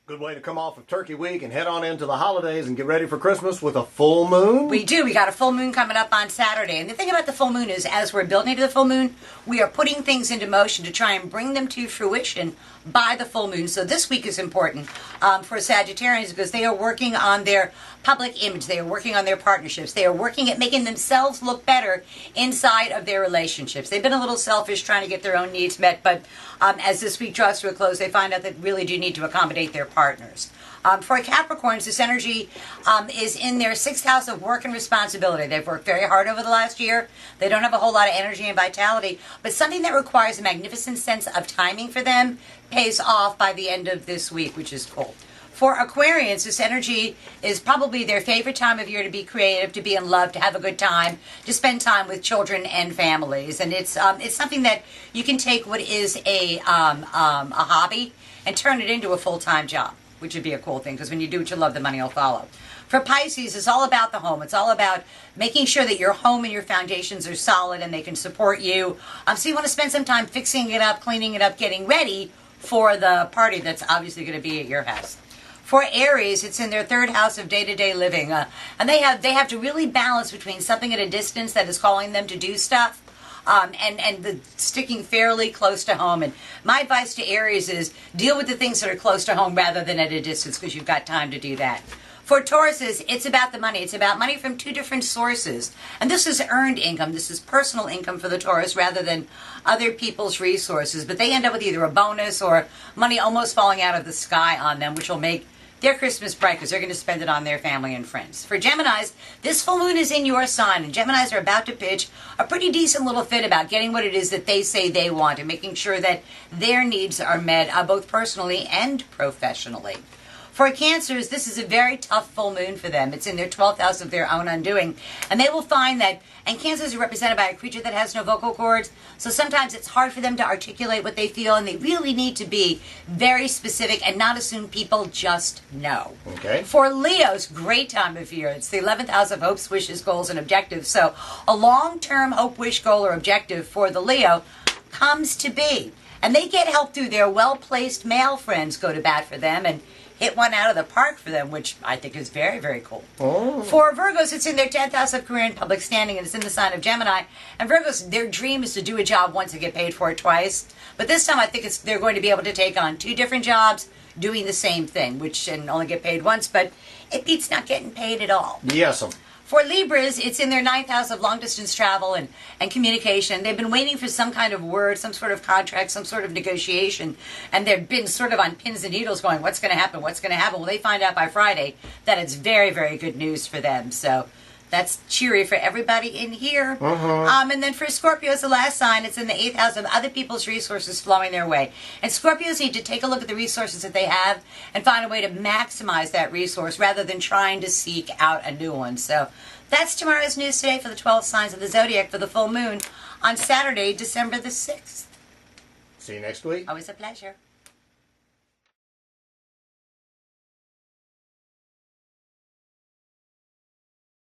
Good way to come off of Turkey Week and head on into the holidays and get ready for Christmas with a full moon. We do. We got a full moon coming up on Saturday. And the thing about the full moon is, as we're building to the full moon, we are putting things into motion to try and bring them to fruition by the full moon. So this week is important for Sagittarians because they are working on their public image. They are working on their partnerships. They are working at making themselves look better inside of their relationships. They've been a little selfish trying to get their own needs met, but as this week draws to a close, they find out that really do need to accommodate their partners. For Capricorns, this energy is in their sixth house of work and responsibility. They've worked very hard over the last year. They don't have a whole lot of energy and vitality, but something that requires a magnificent sense of timing for them pays off by the end of this week, which is cool. For Aquarians, this energy is probably their favorite time of year to be creative, to be in love, to have a good time, to spend time with children and families. And it's something that you can take what is a hobby and turn it into a full-time job, which would be a cool thing, because when you do what you love, the money will follow. For Pisces, it's all about the home. It's all about making sure that your home and your foundations are solid and they can support you. So you want to spend some time fixing it up, cleaning it up, getting ready for the party that's obviously going to be at your house. For Aries, it's in their third house of day-to-day living. And they have to really balance between something at a distance that is calling them to do stuff and the sticking fairly close to home. And my advice to Aries is deal with the things that are close to home rather than at a distance, because you've got time to do that. For Tauruses, it's about the money. It's about money from two different sources. And this is earned income. This is personal income for the Taurus rather than other people's resources. But they end up with either a bonus or money almost falling out of the sky on them, which will make their Christmas bright because they're going to spend it on their family and friends. For Geminis, this full moon is in your sign, and Geminis are about to pitch a pretty decent little fit about getting what it is that they say they want and making sure that their needs are met both personally and professionally. For Cancers, this is a very tough full moon for them. It's in their 12th house of their own undoing. And they will find that, and Cancers are represented by a creature that has no vocal cords, so sometimes it's hard for them to articulate what they feel, and they really need to be very specific and not assume people just know. Okay. For Leos, great time of year. It's the 11th house of hopes, wishes, goals, and objectives. So a long-term hope, wish, goal, or objective for the Leo comes to be. And they get help through their well-placed male friends go to bat for them and hit one out of the park for them, which I think is very, very cool. Oh. For Virgos, it's in their 10th house of career and public standing, and it's in the sign of Gemini. And Virgos, their dream is to do a job once and get paid for it twice. But this time I think they're going to be able to take on two different jobs doing the same thing, which and only get paid once, but it beats not getting paid at all. Yes. For Libras, it's in their 9th house of long-distance travel and communication. They've been waiting for some kind of word, some sort of contract, some sort of negotiation, and they've been sort of on pins and needles going, what's going to happen, what's going to happen? Well, they find out by Friday that it's very, very good news for them. So that's cheery for everybody in here. And then for Scorpios, the last sign, it's in the 8th house of other people's resources flowing their way. And Scorpios need to take a look at the resources that they have and find a way to maximize that resource rather than trying to seek out a new one. So that's tomorrow's news today for the 12 signs of the zodiac for the full moon on Saturday, December the 6th. See you next week. Always a pleasure.